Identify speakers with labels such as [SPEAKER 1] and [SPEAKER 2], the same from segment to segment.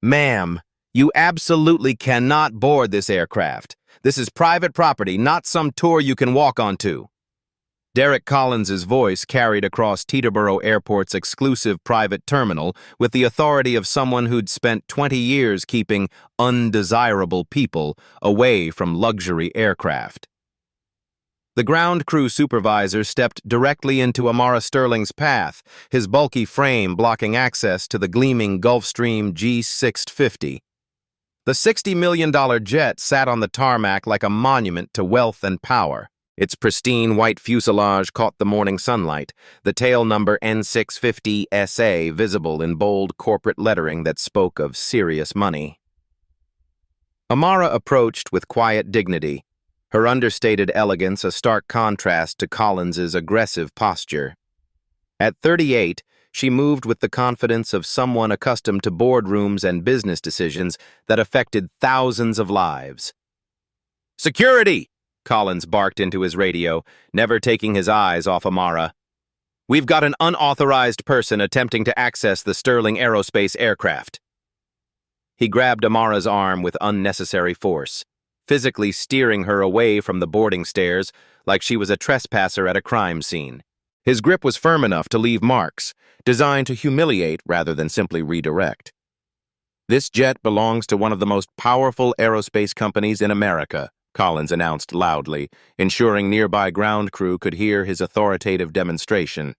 [SPEAKER 1] Ma'am, you absolutely cannot board this aircraft. This is private property, not some tour you can walk onto. Derek Collins's voice carried across Teterboro Airport's exclusive private terminal with the authority of someone who'd spent 20 years keeping undesirable people away from luxury aircraft. The ground crew supervisor stepped directly into Amara Sterling's path, his bulky frame blocking access to the gleaming Gulfstream G650. The $60 million jet sat on the tarmac like a monument to wealth and power. Its pristine white fuselage caught the morning sunlight, the tail number N650SA visible in bold corporate lettering that spoke of serious money. Amara approached with quiet dignity, her understated elegance a stark contrast to Collins's aggressive posture. At 38, she moved with the confidence of someone accustomed to boardrooms and business decisions that affected thousands of lives. "Security!" Collins barked into his radio, never taking his eyes off Amara. "We've got an unauthorized person attempting to access the Sterling Aerospace aircraft." He grabbed Amara's arm with unnecessary force, physically steering her away from the boarding stairs like she was a trespasser at a crime scene. His grip was firm enough to leave marks, designed to humiliate rather than simply redirect. "This jet belongs to one of the most powerful aerospace companies in America," Collins announced loudly, ensuring nearby ground crew could hear his authoritative demonstration.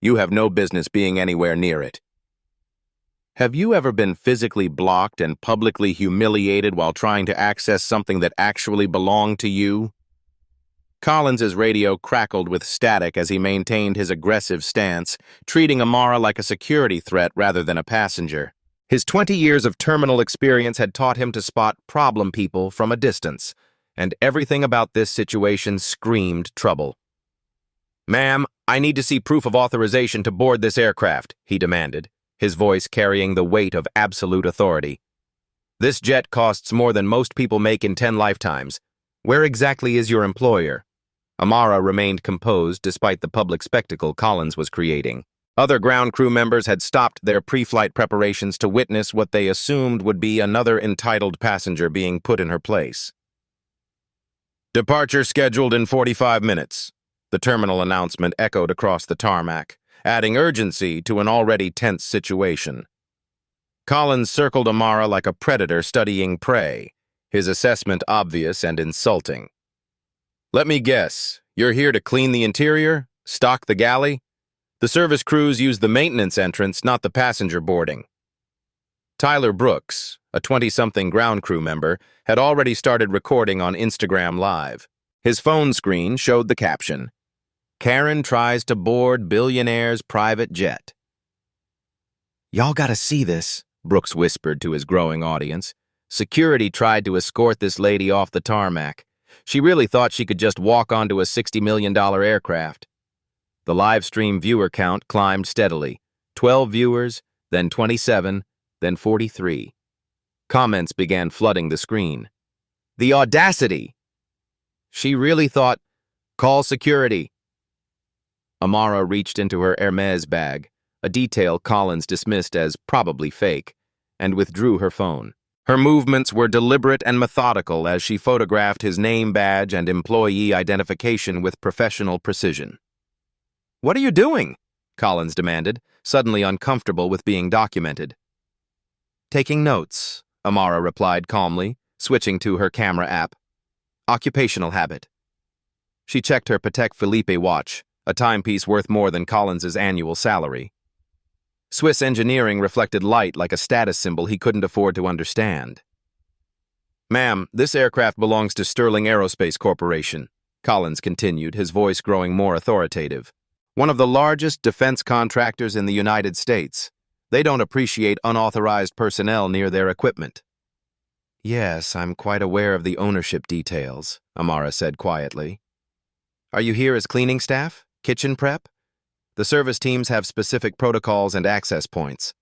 [SPEAKER 1] "You have no business being anywhere near it." Have you ever been physically blocked and publicly humiliated while trying to access something that actually belonged to you? Collins's radio crackled with static as he maintained his aggressive stance, treating Amara like a security threat rather than a passenger. His 20 years of terminal experience had taught him to spot problem people from a distance, and everything about this situation screamed trouble. "Ma'am, I need to see proof of authorization to board this aircraft," he demanded, his voice carrying the weight of absolute authority. "This jet costs more than most people make in 10 lifetimes. Where exactly is your employer?" Amara remained composed despite the public spectacle Collins was creating. Other ground crew members had stopped their pre-flight preparations to witness what they assumed would be another entitled passenger being put in her place. "Departure scheduled in 45 minutes. The terminal announcement echoed across the tarmac, adding urgency to an already tense situation. Collins circled Amara like a predator studying prey, his assessment obvious and insulting. "Let me guess, you're here to clean the interior? Stock the galley? The service crews use the maintenance entrance, not the passenger boarding." Tyler Brooks, a 20-something ground crew member, had already started recording on Instagram Live. His phone screen showed the caption, "Karen tries to board billionaire's private jet." "Y'all gotta see this," Brooks whispered to his growing audience. "Security tried to escort this lady off the tarmac. She really thought she could just walk onto a $60 million aircraft." The live stream viewer count climbed steadily. 12 viewers, then 27, then 43. Comments began flooding the screen. "The audacity! She really thought, call security." Amara reached into her Hermes bag, a detail Collins dismissed as probably fake, and withdrew her phone. Her movements were deliberate and methodical as she photographed his name badge and employee identification with professional precision. "What are you doing?" Collins demanded, suddenly uncomfortable with being documented. "Taking notes," Amara replied calmly, switching to her camera app. "Occupational habit." She checked her Patek Philippe watch, a timepiece worth more than Collins's annual salary. Swiss engineering reflected light like a status symbol he couldn't afford to understand. "Ma'am, this aircraft belongs to Sterling Aerospace Corporation," Collins continued, his voice growing more authoritative. "One of the largest defense contractors in the United States. They don't appreciate unauthorized personnel near their equipment." "Yes, I'm quite aware of the ownership details," Amara said quietly. "Are you here as cleaning staff? Kitchen prep? The service teams have specific protocols and access points."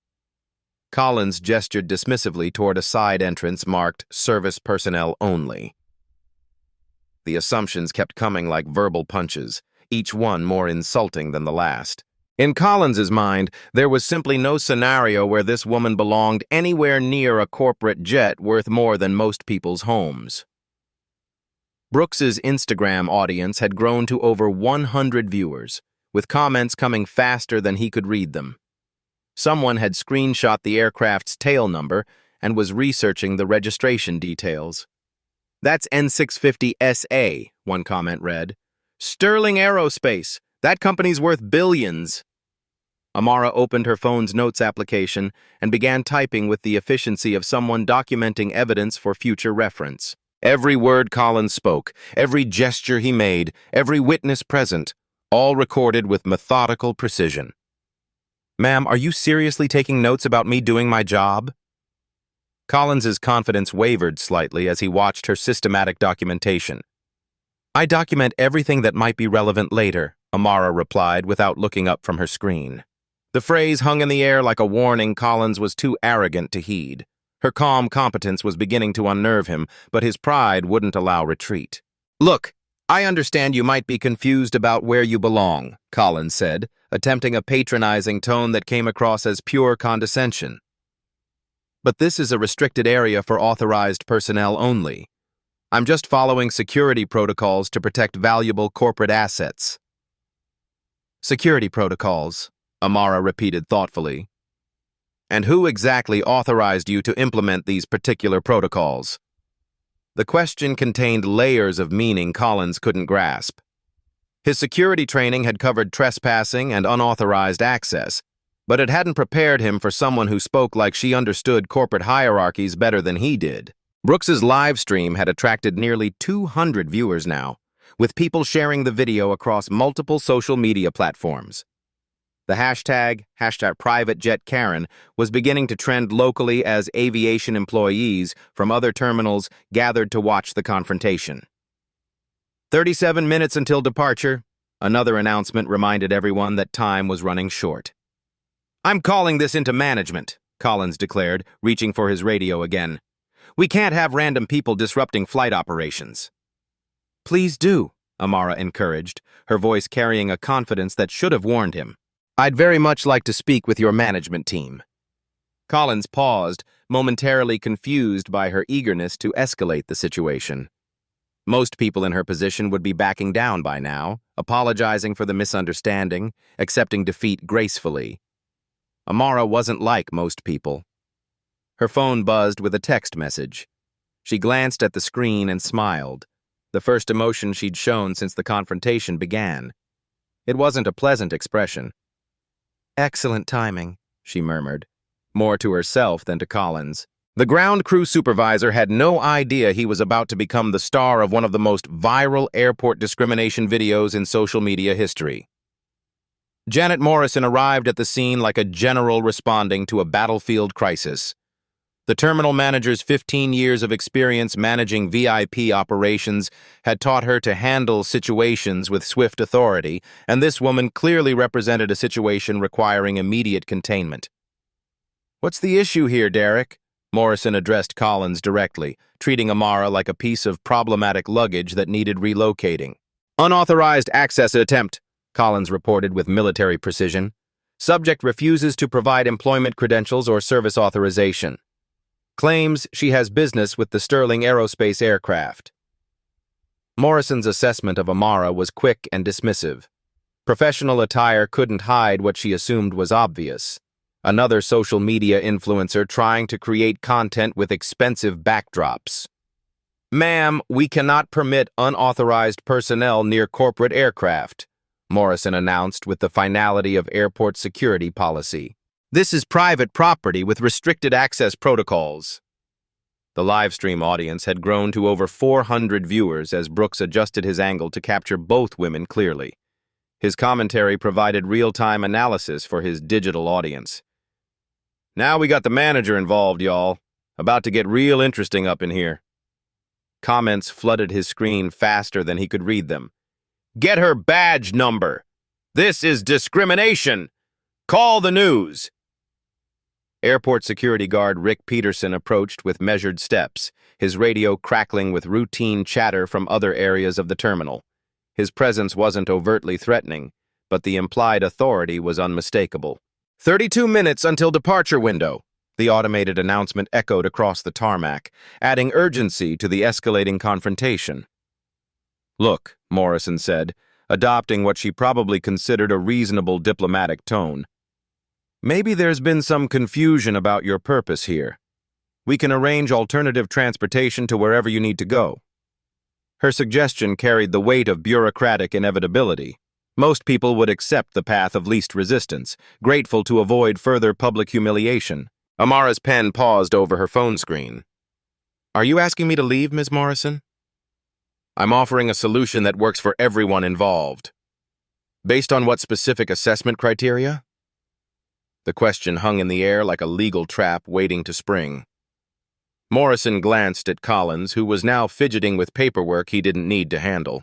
[SPEAKER 1] Collins gestured dismissively toward a side entrance marked Service Personnel Only. The assumptions kept coming like verbal punches, each one more insulting than the last. In Collins's mind, there was simply no scenario where this woman belonged anywhere near a corporate jet worth more than most people's homes. Brooks's Instagram audience had grown to over 100 viewers, with comments coming faster than he could read them. Someone had screenshot the aircraft's tail number and was researching the registration details. "That's N650SA," one comment read. "Sterling Aerospace. That company's worth billions." Amara opened her phone's notes application and began typing with the efficiency of someone documenting evidence for future reference. Every word Collins spoke, every gesture he made, every witness present, all recorded with methodical precision. "Ma'am, are you seriously taking notes about me doing my job?" Collins's confidence wavered slightly as he watched her systematic documentation. "I document everything that might be relevant later," Amara replied without looking up from her screen. The phrase hung in the air like a warning Collins was too arrogant to heed. Her calm competence was beginning to unnerve him, but his pride wouldn't allow retreat. "Look, I understand you might be confused about where you belong," Collins said, attempting a patronizing tone that came across as pure condescension. "But this is a restricted area for authorized personnel only. I'm just following security protocols to protect valuable corporate assets." "Security protocols," Amara repeated thoughtfully. "And who exactly authorized you to implement these particular protocols?" The question contained layers of meaning Collins couldn't grasp. His security training had covered trespassing and unauthorized access, but it hadn't prepared him for someone who spoke like she understood corporate hierarchies better than he did. Brooks's live stream had attracted nearly 200 viewers now, with people sharing the video across multiple social media platforms. The hashtag #PrivateJetKaren was beginning to trend locally as aviation employees from other terminals gathered to watch the confrontation. 37 minutes until departure, another announcement reminded everyone that time was running short. "I'm calling this into management," Collins declared, reaching for his radio again. "We can't have random people disrupting flight operations." "Please do," Amara encouraged, her voice carrying a confidence that should have warned him. "I'd very much like to speak with your management team." Collins paused, momentarily confused by her eagerness to escalate the situation. Most people in her position would be backing down by now, apologizing for the misunderstanding, accepting defeat gracefully. Amara wasn't like most people. Her phone buzzed with a text message. She glanced at the screen and smiled, the first emotion she'd shown since the confrontation began. It wasn't a pleasant expression. "Excellent timing," she murmured, more to herself than to Collins. The ground crew supervisor had no idea he was about to become the star of one of the most viral airport discrimination videos in social media history. Janet Morrison arrived at the scene like a general responding to a battlefield crisis. The terminal manager's 15 years of experience managing VIP operations had taught her to handle situations with swift authority, and this woman clearly represented a situation requiring immediate containment. "What's the issue here, Derek?" Morrison addressed Collins directly, treating Amara like a piece of problematic luggage that needed relocating. "Unauthorized access attempt," Collins reported with military precision. "Subject refuses to provide employment credentials or service authorization. Claims she has business with the Sterling Aerospace aircraft." Morrison's assessment of Amara was quick and dismissive. Professional attire couldn't hide what she assumed was obvious. Another social media influencer trying to create content with expensive backdrops. "Ma'am, we cannot permit unauthorized personnel near corporate aircraft," Morrison announced with the finality of airport security policy. "This is private property with restricted access protocols." The livestream audience had grown to over 400 viewers as Brooks adjusted his angle to capture both women clearly. His commentary provided real-time analysis for his digital audience. "Now we got the manager involved, y'all. About to get real interesting up in here." Comments flooded his screen faster than he could read them. "Get her badge number! This is discrimination! Call the news!" Airport security guard Rick Peterson approached with measured steps, his radio crackling with routine chatter from other areas of the terminal. His presence wasn't overtly threatening, but the implied authority was unmistakable. 32 minutes until departure window, the automated announcement echoed across the tarmac, adding urgency to the escalating confrontation. Look, Morrison said, adopting what she probably considered a reasonable diplomatic tone. Maybe there's been some confusion about your purpose here. We can arrange alternative transportation to wherever you need to go. Her suggestion carried the weight of bureaucratic inevitability. Most people would accept the path of least resistance, grateful to avoid further public humiliation. Amara's pen paused over her phone screen. Are you asking me to leave, Ms. Morrison? I'm offering a solution that works for everyone involved. Based on what specific assessment criteria? The question hung in the air like a legal trap waiting to spring. Morrison glanced at Collins, who was now fidgeting with paperwork he didn't need to handle.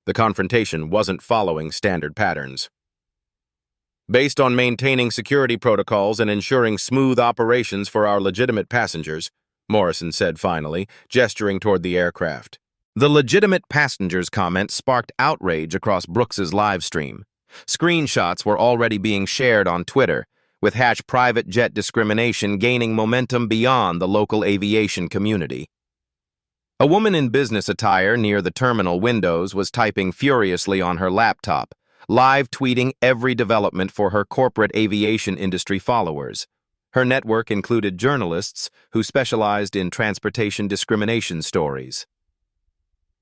[SPEAKER 1] The confrontation wasn't following standard patterns. Based on maintaining security protocols and ensuring smooth operations for our legitimate passengers, Morrison said finally, gesturing toward the aircraft. The legitimate passengers comment sparked outrage across Brooks's live stream. Screenshots were already being shared on Twitter, with #private jet discrimination gaining momentum beyond the local aviation community. A woman in business attire near the terminal windows was typing furiously on her laptop, live tweeting every development for her corporate aviation industry followers. Her network included journalists who specialized in transportation discrimination stories.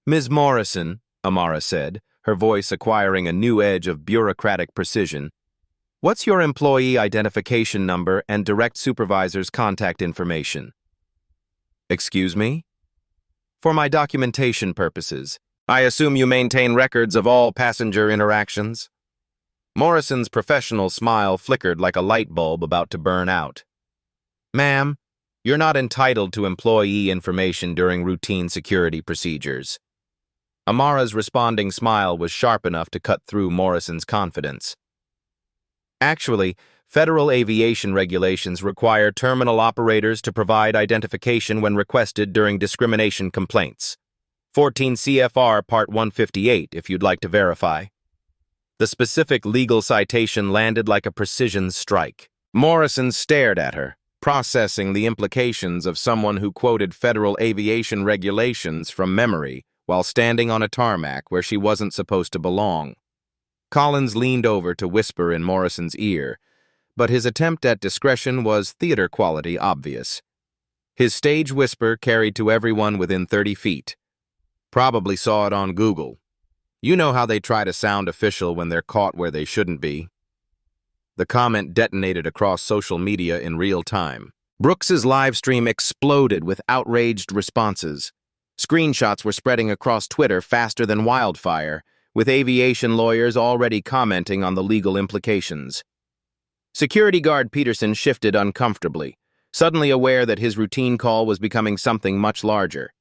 [SPEAKER 1] Ms. Morrison, Amara said, her voice acquiring a new edge of bureaucratic precision, what's your employee identification number and direct supervisor's contact information? Excuse me? For my documentation purposes, I assume you maintain records of all passenger interactions? Morrison's professional smile flickered like a light bulb about to burn out. Ma'am, you're not entitled to employee information during routine security procedures. Amara's responding smile was sharp enough to cut through Morrison's confidence. Actually, federal aviation regulations require terminal operators to provide identification when requested during discrimination complaints. 14 CFR Part 158, if you'd like to verify. The specific legal citation landed like a precision strike. Morrison stared at her, processing the implications of someone who quoted federal aviation regulations from memory while standing on a tarmac where she wasn't supposed to belong. Collins leaned over to whisper in Morrison's ear, but his attempt at discretion was theater quality obvious. His stage whisper carried to everyone within 30 feet. Probably saw it on Google. You know how they try to sound official when they're caught where they shouldn't be. The comment detonated across social media in real time. Brooks's live stream exploded with outraged responses. Screenshots were spreading across Twitter faster than wildfire, with aviation lawyers already commenting on the legal implications. Security guard Peterson shifted uncomfortably, suddenly aware that his routine call was becoming something much larger.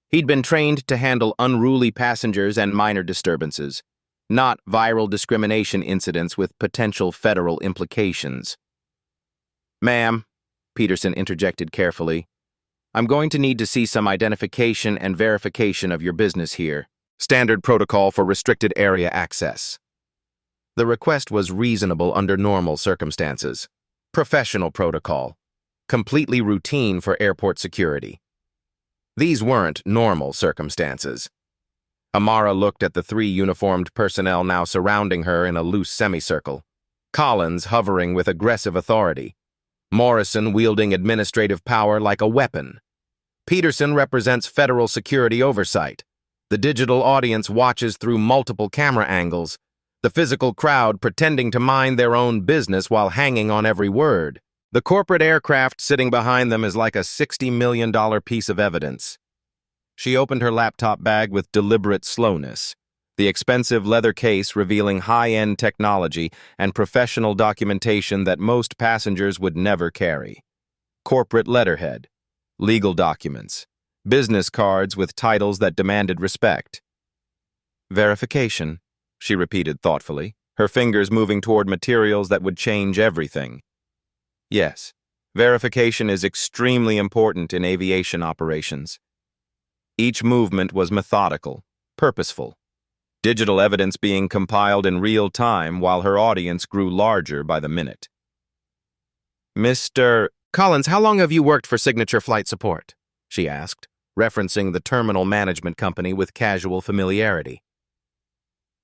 [SPEAKER 1] He'd been trained to handle unruly passengers and minor disturbances, not viral discrimination incidents with potential federal implications. Ma'am, Peterson interjected carefully, I'm going to need to see some identification and verification of your business here. Standard protocol for restricted area access. The request was reasonable under normal circumstances. Professional protocol. Completely routine for airport security. These weren't normal circumstances. Amara looked at the 3 uniformed personnel now surrounding her in a loose semicircle. Collins hovering with aggressive authority. Morrison wielding administrative power like a weapon. Peterson represents federal security oversight. The digital audience watches through multiple camera angles, the physical crowd pretending to mind their own business while hanging on every word. The corporate aircraft sitting behind them is like a $60 million piece of evidence. She opened her laptop bag with deliberate slowness, the expensive leather case revealing high-end technology and professional documentation that most passengers would never carry. Corporate letterhead, legal documents, business cards with titles that demanded respect. Verification, she repeated thoughtfully, her fingers moving toward materials that would change everything. Yes, verification is extremely important in aviation operations. Each movement was methodical, purposeful. digital evidence being compiled in real time while her audience grew larger by the minute. "Mr. Collins, how long have you worked for Signature Flight Support?" she asked, referencing the terminal management company with casual familiarity.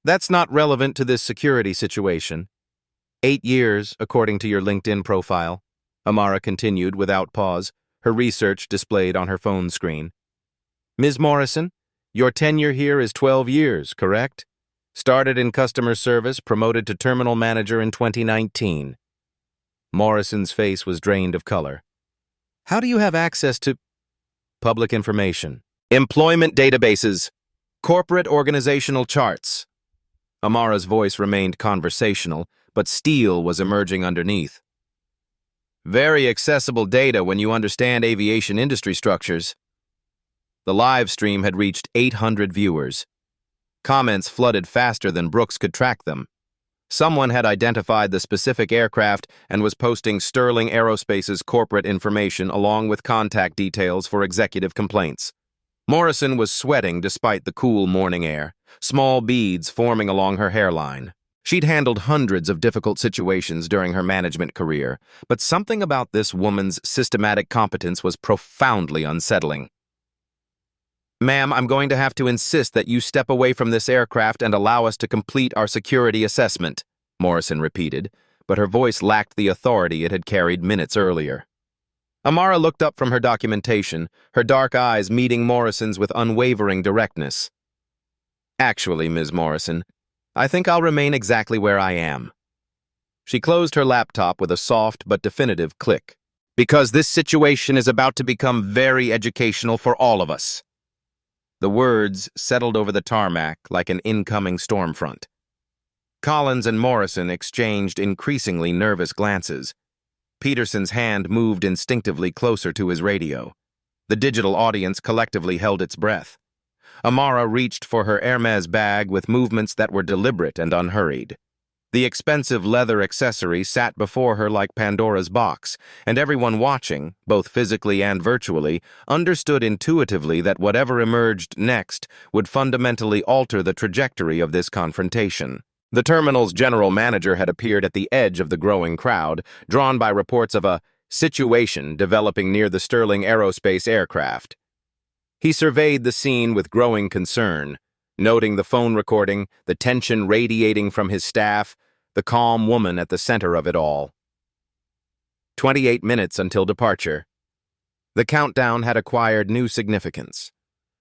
[SPEAKER 1] "That's not relevant to this security situation. 8 years, according to your LinkedIn profile," Amara continued without pause, her research displayed on her phone screen. "Ms. Morrison, your tenure here is 12 years, correct? Started in customer service, promoted to terminal manager in 2019. Morrison's face was drained of color. "How do you have access to public information? Employment databases, corporate organizational charts." Amara's voice remained conversational, but steel was emerging underneath. "Very accessible data when you understand aviation industry structures." The live stream had reached 800 viewers. Comments flooded faster than Brooks could track them. Someone had identified the specific aircraft and was posting Sterling Aerospace's corporate information along with contact details for executive complaints. Morrison was sweating despite the cool morning air, small beads forming along her hairline. She'd handled hundreds of difficult situations during her management career, but something about this woman's systematic competence was profoundly unsettling. "Ma'am, I'm going to have to insist that you step away from this aircraft and allow us to complete our security assessment," Morrison repeated, but her voice lacked the authority it had carried minutes earlier. Amara looked up from her documentation, her dark eyes meeting Morrison's with unwavering directness. "Actually, Ms. Morrison, I think I'll remain exactly where I am." She closed her laptop with a soft but definitive click. "Because this situation is about to become very educational for all of us." The words settled over the tarmac like an incoming storm front. Collins and Morrison exchanged increasingly nervous glances. Peterson's hand moved instinctively closer to his radio. The digital audience collectively held its breath. Amara reached for her Hermes bag with movements that were deliberate and unhurried. The expensive leather accessory sat before her like Pandora's box, and everyone watching, both physically and virtually, understood intuitively that whatever emerged next would fundamentally alter the trajectory of this confrontation. The terminal's general manager had appeared at the edge of the growing crowd, drawn by reports of a situation developing near the Sterling Aerospace aircraft. He surveyed the scene with growing concern, noting the phone recording, the tension radiating from his staff, the calm woman at the center of it all. 28 minutes until departure. The countdown had acquired new significance.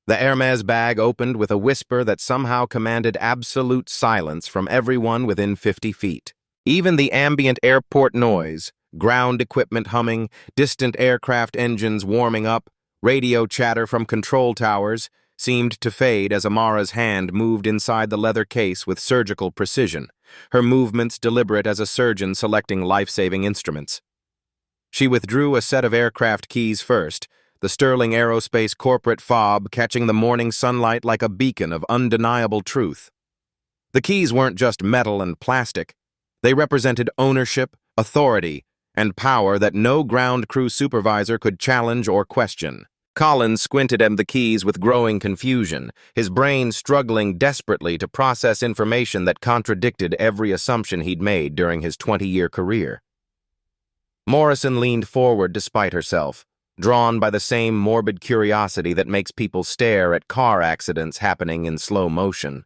[SPEAKER 1] The Hermes bag opened with a whisper that somehow commanded absolute silence from everyone within 50 feet. Even the ambient airport noise, ground equipment humming, distant aircraft engines warming up, radio chatter from control towers, seemed to fade as Amara's hand moved inside the leather case with surgical precision, her movements deliberate as a surgeon selecting life-saving instruments. She withdrew a set of aircraft keys first, the Sterling Aerospace corporate fob catching the morning sunlight like a beacon of undeniable truth. The keys weren't just metal and plastic. They represented ownership, authority, and power that no ground crew supervisor could challenge or question. Collins squinted at the keys with growing confusion, his brain struggling desperately to process information that contradicted every assumption he'd made during his 20-year career. Morrison leaned forward despite herself, drawn by the same morbid curiosity that makes people stare at car accidents happening in slow motion.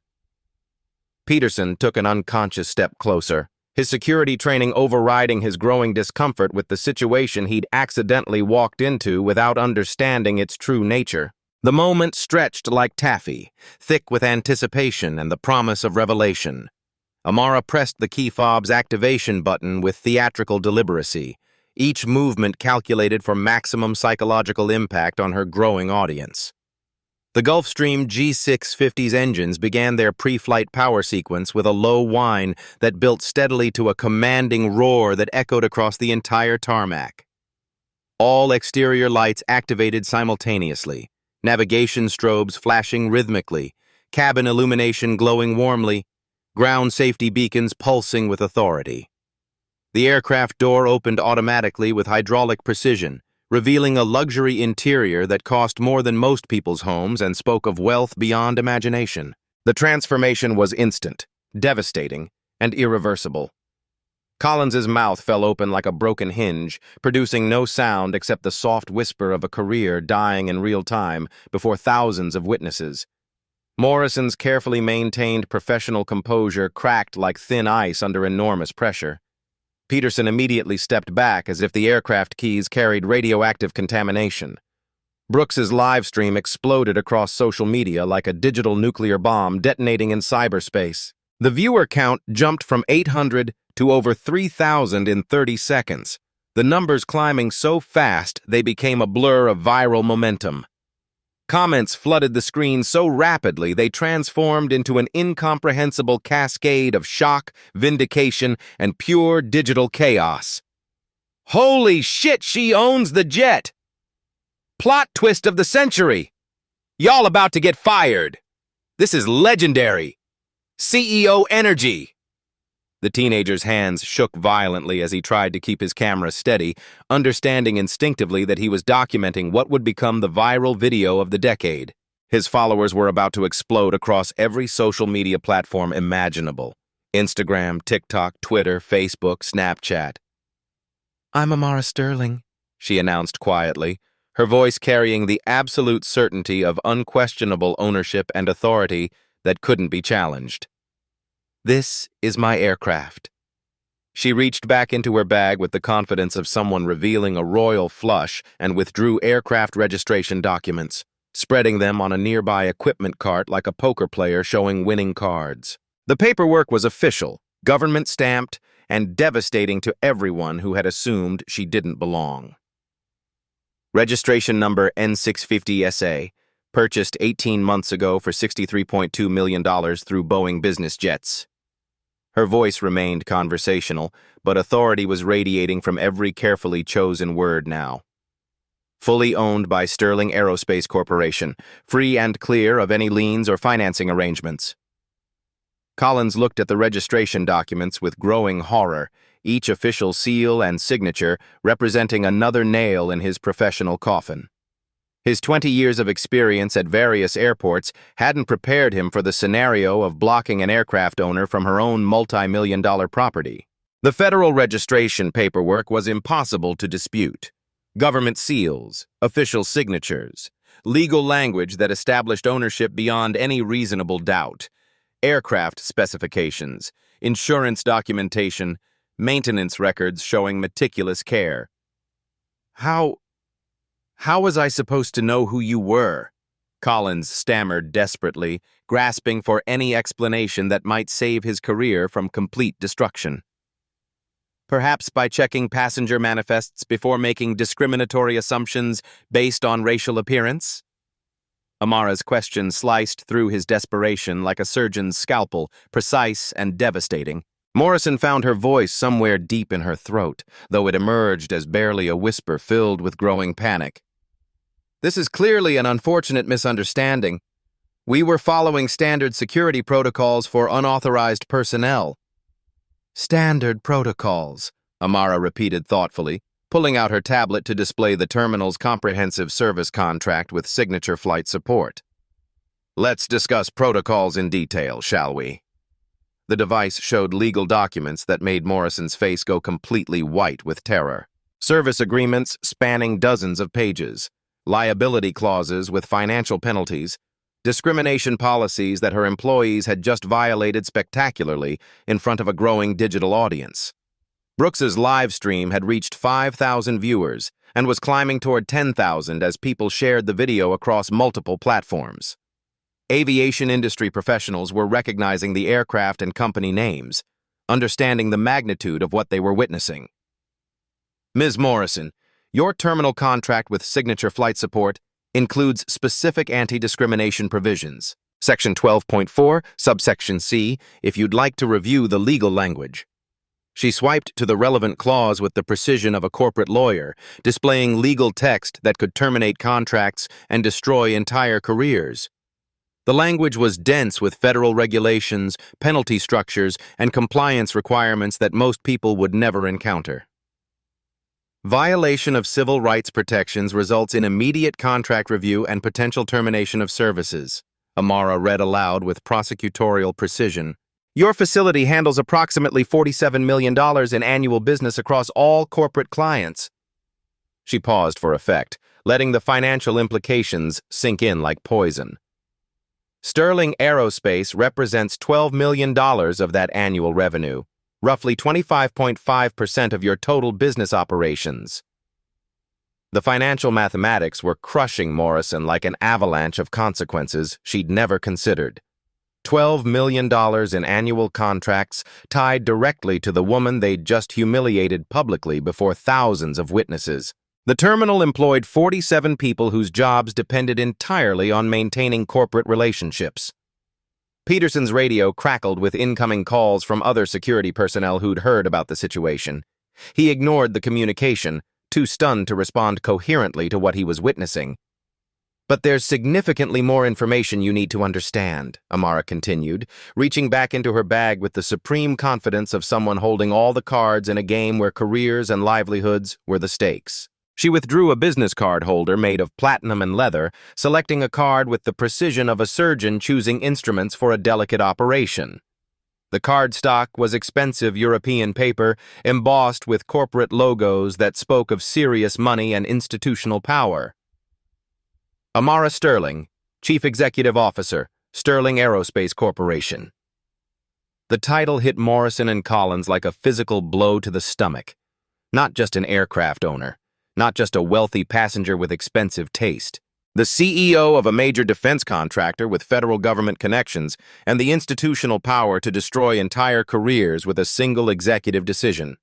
[SPEAKER 1] Peterson took an unconscious step closer, his security training overriding his growing discomfort with the situation he'd accidentally walked into without understanding its true nature. The moment stretched like taffy, thick with anticipation and the promise of revelation. Amara pressed the key fob's activation button with theatrical deliberacy, each movement calculated for maximum psychological impact on her growing audience. The Gulfstream G650's engines began their pre-flight power sequence with a low whine that built steadily to a commanding roar that echoed across the entire tarmac. All exterior lights activated simultaneously, navigation strobes flashing rhythmically, cabin illumination glowing warmly, ground safety beacons pulsing with authority. The aircraft door opened automatically with hydraulic precision, revealing a luxury interior that cost more than most people's homes and spoke of wealth beyond imagination. The transformation was instant, devastating, and irreversible. Collins's mouth fell open like a broken hinge, producing no sound except the soft whisper of a career dying in real time before thousands of witnesses. Morrison's carefully maintained professional composure cracked like thin ice under enormous pressure. Peterson immediately stepped back as if the aircraft keys carried radioactive contamination. Brooks's live stream exploded across social media like a digital nuclear bomb detonating in cyberspace. The viewer count jumped from 800 to over 3,000 in 30 seconds, the numbers climbing so fast they became a blur of viral momentum. Comments flooded the screen so rapidly they transformed into an incomprehensible cascade of shock, vindication, and pure digital chaos. "Holy shit, she owns the jet! Plot twist of the century! Y'all about to get fired! This is legendary! CEO energy!" The teenager's hands shook violently as he tried to keep his camera steady, understanding instinctively that he was documenting what would become the viral video of the decade. His followers were about to explode across every social media platform imaginable: Instagram, TikTok, Twitter, Facebook, Snapchat. "I'm Amara Sterling," she announced quietly, her voice carrying the absolute certainty of unquestionable ownership and authority that couldn't be challenged. "This is my aircraft." She reached back into her bag with the confidence of someone revealing a royal flush and withdrew aircraft registration documents, spreading them on a nearby equipment cart like a poker player showing winning cards. The paperwork was official, government-stamped, and devastating to everyone who had assumed she didn't belong. Registration number N650SA, purchased 18 months ago for $63.2 million through Boeing Business Jets. Her voice remained conversational, but authority was radiating from every carefully chosen word now. Fully owned by Sterling Aerospace Corporation, free and clear of any liens or financing arrangements. Collins looked at the registration documents with growing horror, each official seal and signature representing another nail in his professional coffin. His 20 years of experience at various airports hadn't prepared him for the scenario of blocking an aircraft owner from her own multi-million-dollar property. The federal registration paperwork was impossible to dispute. Government seals, official signatures, legal language that established ownership beyond any reasonable doubt, aircraft specifications, insurance documentation, maintenance records showing meticulous care. How was I supposed to know who you were?" Collins stammered desperately, grasping for any explanation that might save his career from complete destruction. "Perhaps by checking passenger manifests before making discriminatory assumptions based on racial appearance?" Amara's question sliced through his desperation like a surgeon's scalpel, precise and devastating. Morrison found her voice somewhere deep in her throat, though it emerged as barely a whisper filled with growing panic. "This is clearly an unfortunate misunderstanding. We were following standard security protocols for unauthorized personnel." "Standard protocols," Amara repeated thoughtfully, pulling out her tablet to display the terminal's comprehensive service contract with signature flight support. "Let's discuss protocols in detail, shall we?" The device showed legal documents that made Morrison's face go completely white with terror. Service agreements spanning dozens of pages, liability clauses with financial penalties, discrimination policies that her employees had just violated spectacularly in front of a growing digital audience. Brooks's live stream had reached 5,000 viewers and was climbing toward 10,000 as people shared the video across multiple platforms. Aviation industry professionals were recognizing the aircraft and company names, understanding the magnitude of what they were witnessing. "Ms. Morrison, your terminal contract with Signature Flight Support includes specific anti-discrimination provisions. Section 12.4, subsection C, if you'd like to review the legal language." She swiped to the relevant clause with the precision of a corporate lawyer, displaying legal text that could terminate contracts and destroy entire careers. The language was dense with federal regulations, penalty structures, and compliance requirements that most people would never encounter. Violation of civil rights protections results in immediate contract review and potential termination of services. Amara read aloud with prosecutorial precision. Your facility handles approximately $47 million in annual business across all corporate clients. She paused for effect, letting the financial implications sink in like poison. Sterling Aerospace represents $12 million of that annual revenue, roughly 25.5% of your total business operations. The financial mathematics were crushing Morrison like an avalanche of consequences she'd never considered. $12 million in annual contracts tied directly to the woman they'd just humiliated publicly before thousands of witnesses. The terminal employed 47 people whose jobs depended entirely on maintaining corporate relationships. Peterson's radio crackled with incoming calls from other security personnel who'd heard about the situation. He ignored the communication, too stunned to respond coherently to what he was witnessing. But there's significantly more information you need to understand, Amara continued, reaching back into her bag with the supreme confidence of someone holding all the cards in a game where careers and livelihoods were the stakes. She withdrew a business card holder made of platinum and leather, selecting a card with the precision of a surgeon choosing instruments for a delicate operation. The cardstock was expensive European paper, embossed with corporate logos that spoke of serious money and institutional power. Amara Sterling, Chief Executive Officer, Sterling Aerospace Corporation. The title hit Morrison and Collins like a physical blow to the stomach. Not just an aircraft owner, not just a wealthy passenger with expensive taste. The CEO of a major defense contractor with federal government connections and the institutional power to destroy entire careers with a single executive decision.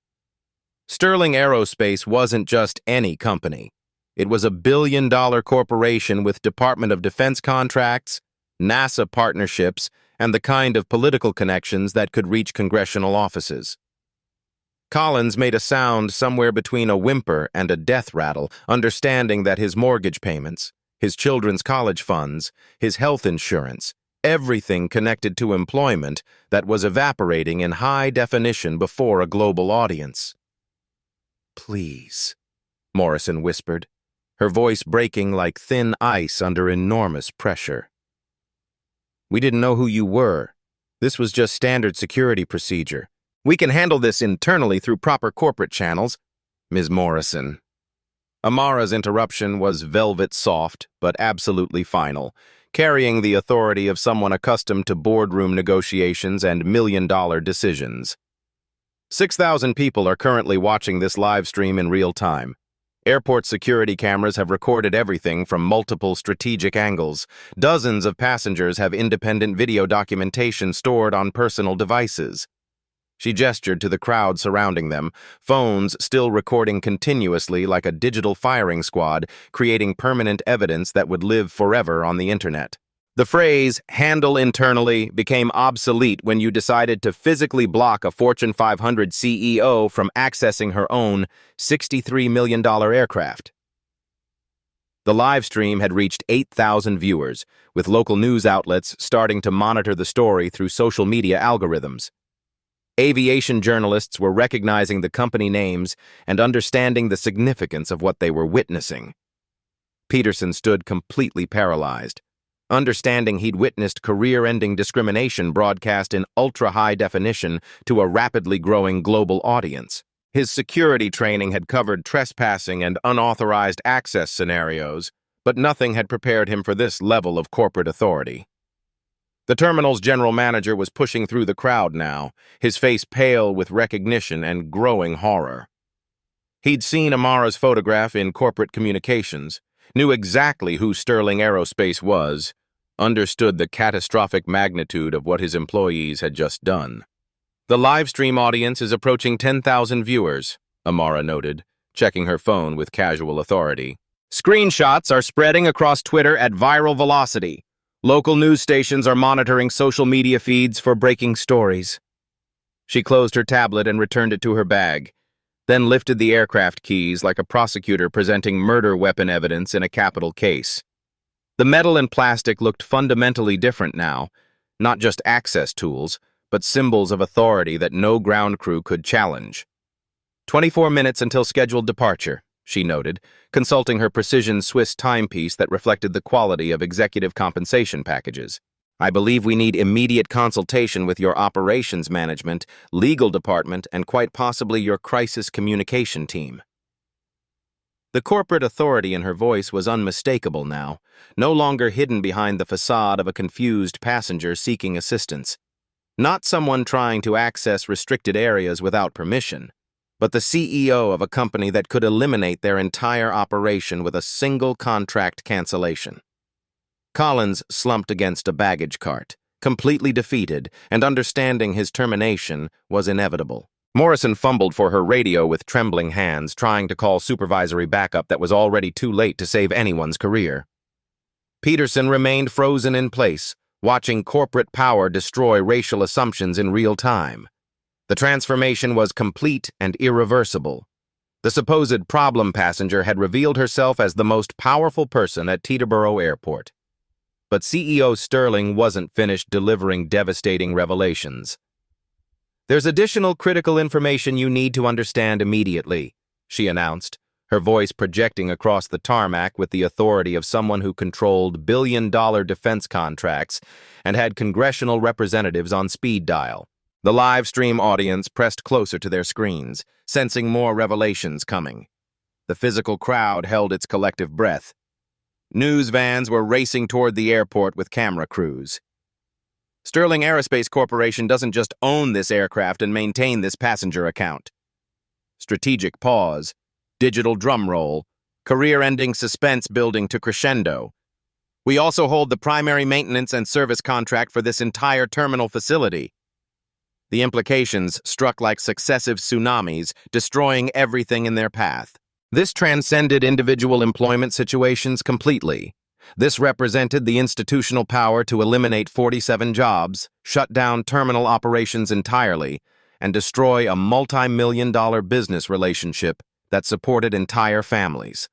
[SPEAKER 1] Sterling Aerospace wasn't just any company. It was a billion-dollar corporation with Department of Defense contracts, NASA partnerships, and the kind of political connections that could reach congressional offices. Collins made a sound somewhere between a whimper and a death rattle, understanding that his mortgage payments, his children's college funds, his health insurance, everything connected to employment that was evaporating in high definition before a global audience. "Please," Morrison whispered, her voice breaking like thin ice under enormous pressure. "We didn't know who you were. This was just standard security procedure. We can handle this internally through proper corporate channels, Ms. Morrison." Amara's interruption was velvet soft, but absolutely final, carrying the authority of someone accustomed to boardroom negotiations and million-dollar decisions. 6,000 people are currently watching this live stream in real time. Airport security cameras have recorded everything from multiple strategic angles. Dozens of passengers have independent video documentation stored on personal devices. She gestured to the crowd surrounding them, phones still recording continuously like a digital firing squad, creating permanent evidence that would live forever on the internet. The phrase, "handle internally," became obsolete when you decided to physically block a Fortune 500 CEO from accessing her own $63 million aircraft. The live stream had reached 8,000 viewers, with local news outlets starting to monitor the story through social media algorithms. Aviation journalists were recognizing the company names and understanding the significance of what they were witnessing. Peterson stood completely paralyzed, understanding he'd witnessed career-ending discrimination broadcast in ultra-high definition to a rapidly growing global audience. His security training had covered trespassing and unauthorized access scenarios, but nothing had prepared him for this level of corporate authority. The terminal's general manager was pushing through the crowd now, his face pale with recognition and growing horror. He'd seen Amara's photograph in corporate communications, knew exactly who Sterling Aerospace was, understood the catastrophic magnitude of what his employees had just done. "The live stream audience is approaching 10,000 viewers," Amara noted, checking her phone with casual authority. "Screenshots are spreading across Twitter at viral velocity. Local news stations are monitoring social media feeds for breaking stories." She closed her tablet and returned it to her bag, then lifted the aircraft keys like a prosecutor presenting murder weapon evidence in a capital case. The metal and plastic looked fundamentally different now, not just access tools, but symbols of authority that no ground crew could challenge. 24 minutes until scheduled departure, she noted, consulting her precision Swiss timepiece that reflected the quality of executive compensation packages. I believe we need immediate consultation with your operations management, legal department, and quite possibly your crisis communication team. The corporate authority in her voice was unmistakable now, no longer hidden behind the facade of a confused passenger seeking assistance. Not someone trying to access restricted areas without permission, but the CEO of a company that could eliminate their entire operation with a single contract cancellation. Collins slumped against a baggage cart, completely defeated, and understanding his termination was inevitable. Morrison fumbled for her radio with trembling hands, trying to call supervisory backup that was already too late to save anyone's career. Peterson remained frozen in place, watching corporate power destroy racial assumptions in real time. The transformation was complete and irreversible. The supposed problem passenger had revealed herself as the most powerful person at Teterboro Airport. But CEO Sterling wasn't finished delivering devastating revelations. "There's additional critical information you need to understand immediately," she announced, her voice projecting across the tarmac with the authority of someone who controlled billion-dollar defense contracts and had congressional representatives on speed dial. The live stream audience pressed closer to their screens, sensing more revelations coming. The physical crowd held its collective breath. News vans were racing toward the airport with camera crews. "Sterling Aerospace Corporation doesn't just own this aircraft and maintain this passenger account." Strategic pause, digital drum roll, career-ending suspense building to crescendo. "We also hold the primary maintenance and service contract for this entire terminal facility." The implications struck like successive tsunamis, destroying everything in their path. This transcended individual employment situations completely. This represented the institutional power to eliminate 47 jobs, shut down terminal operations entirely, and destroy a multi-million-dollar business relationship that supported entire families.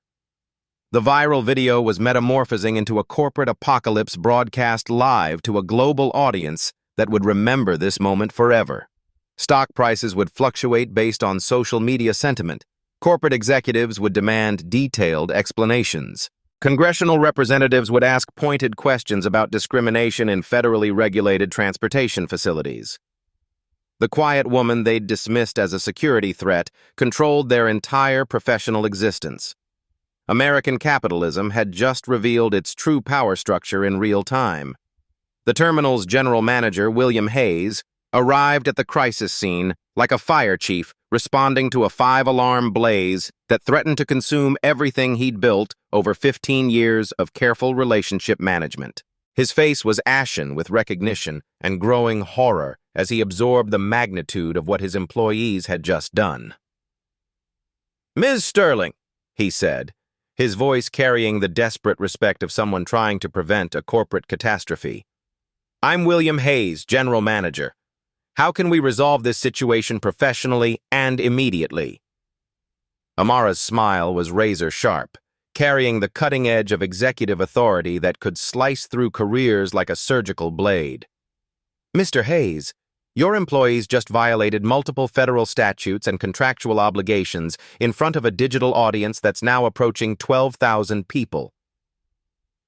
[SPEAKER 1] The viral video was metamorphosing into a corporate apocalypse broadcast live to a global audience that would remember this moment forever. Stock prices would fluctuate based on social media sentiment. Corporate executives would demand detailed explanations. Congressional representatives would ask pointed questions about discrimination in federally regulated transportation facilities. The quiet woman they'd dismissed as a security threat controlled their entire professional existence. American capitalism had just revealed its true power structure in real time. The terminal's general manager, William Hayes, arrived at the crisis scene like a fire chief responding to a 5-alarm blaze that threatened to consume everything he'd built over 15 years of careful relationship management. His face was ashen with recognition and growing horror as he absorbed the magnitude of what his employees had just done. "Ms. Sterling," he said, his voice carrying the desperate respect of someone trying to prevent a corporate catastrophe. "I'm William Hayes, General Manager. How can we resolve this situation professionally and immediately?" Amara's smile was razor-sharp, carrying the cutting edge of executive authority that could slice through careers like a surgical blade. "Mr. Hayes, your employees just violated multiple federal statutes and contractual obligations in front of a digital audience that's now approaching 12,000 people."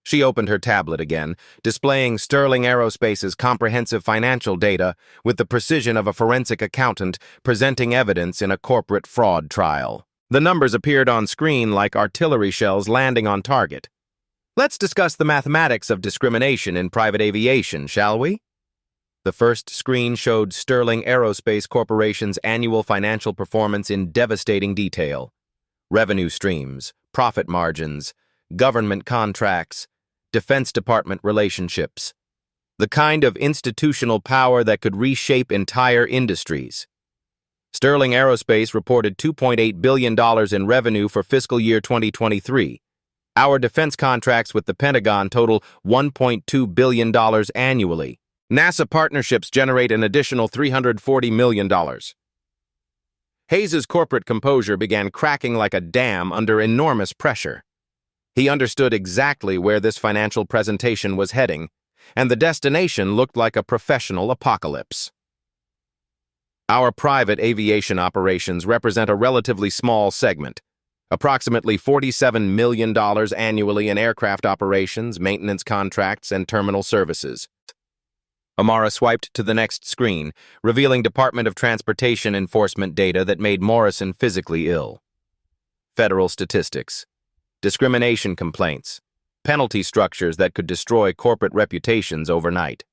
[SPEAKER 1] She opened her tablet again, displaying Sterling Aerospace's comprehensive financial data with the precision of a forensic accountant presenting evidence in a corporate fraud trial. The numbers appeared on screen like artillery shells landing on target. "Let's discuss the mathematics of discrimination in private aviation, shall we?" The first screen showed Sterling Aerospace Corporation's annual financial performance in devastating detail. Revenue streams, profit margins, government contracts, Defense Department relationships. The kind of institutional power that could reshape entire industries. Sterling Aerospace reported $2.8 billion in revenue for fiscal year 2023. Our defense contracts with the Pentagon total $1.2 billion annually. NASA partnerships generate an additional $340 million. Hayes's corporate composure began cracking like a dam under enormous pressure. He understood exactly where this financial presentation was heading, and the destination looked like a professional apocalypse. "Our private aviation operations represent a relatively small segment. Approximately $47 million annually in aircraft operations, maintenance contracts, and terminal services. Amara swiped to the next screen, revealing Department of Transportation enforcement data that made Morrison physically ill. Federal statistics. Discrimination complaints. Penalty structures that could destroy corporate reputations overnight.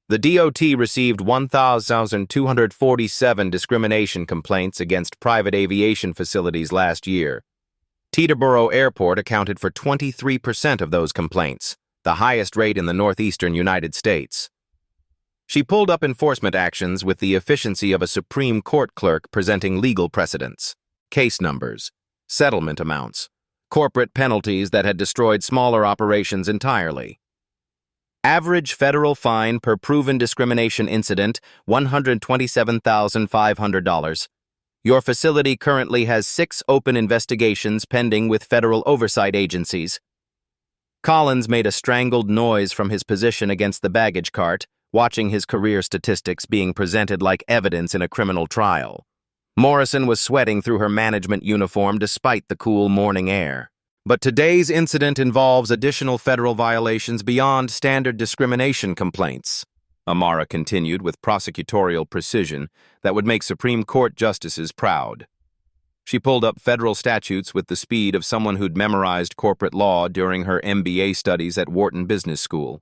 [SPEAKER 1] The DOT received 1,247 discrimination complaints against private aviation facilities last year. Teterboro Airport accounted for 23% of those complaints, the highest rate in the northeastern United States. She pulled up enforcement actions with the efficiency of a Supreme Court clerk presenting legal precedents, case numbers, settlement amounts, corporate penalties that had destroyed smaller operations entirely. Average federal fine per proven discrimination incident, $127,500. Your facility currently has 6 open investigations pending with federal oversight agencies. Collins made a strangled noise from his position against the baggage cart, watching his career statistics being presented like evidence in a criminal trial. Morrison was sweating through her management uniform despite the cool morning air. But today's incident involves additional federal violations beyond standard discrimination complaints, Amara continued with prosecutorial precision that would make Supreme Court justices proud. She pulled up federal statutes with the speed of someone who'd memorized corporate law during her MBA studies at Wharton Business School.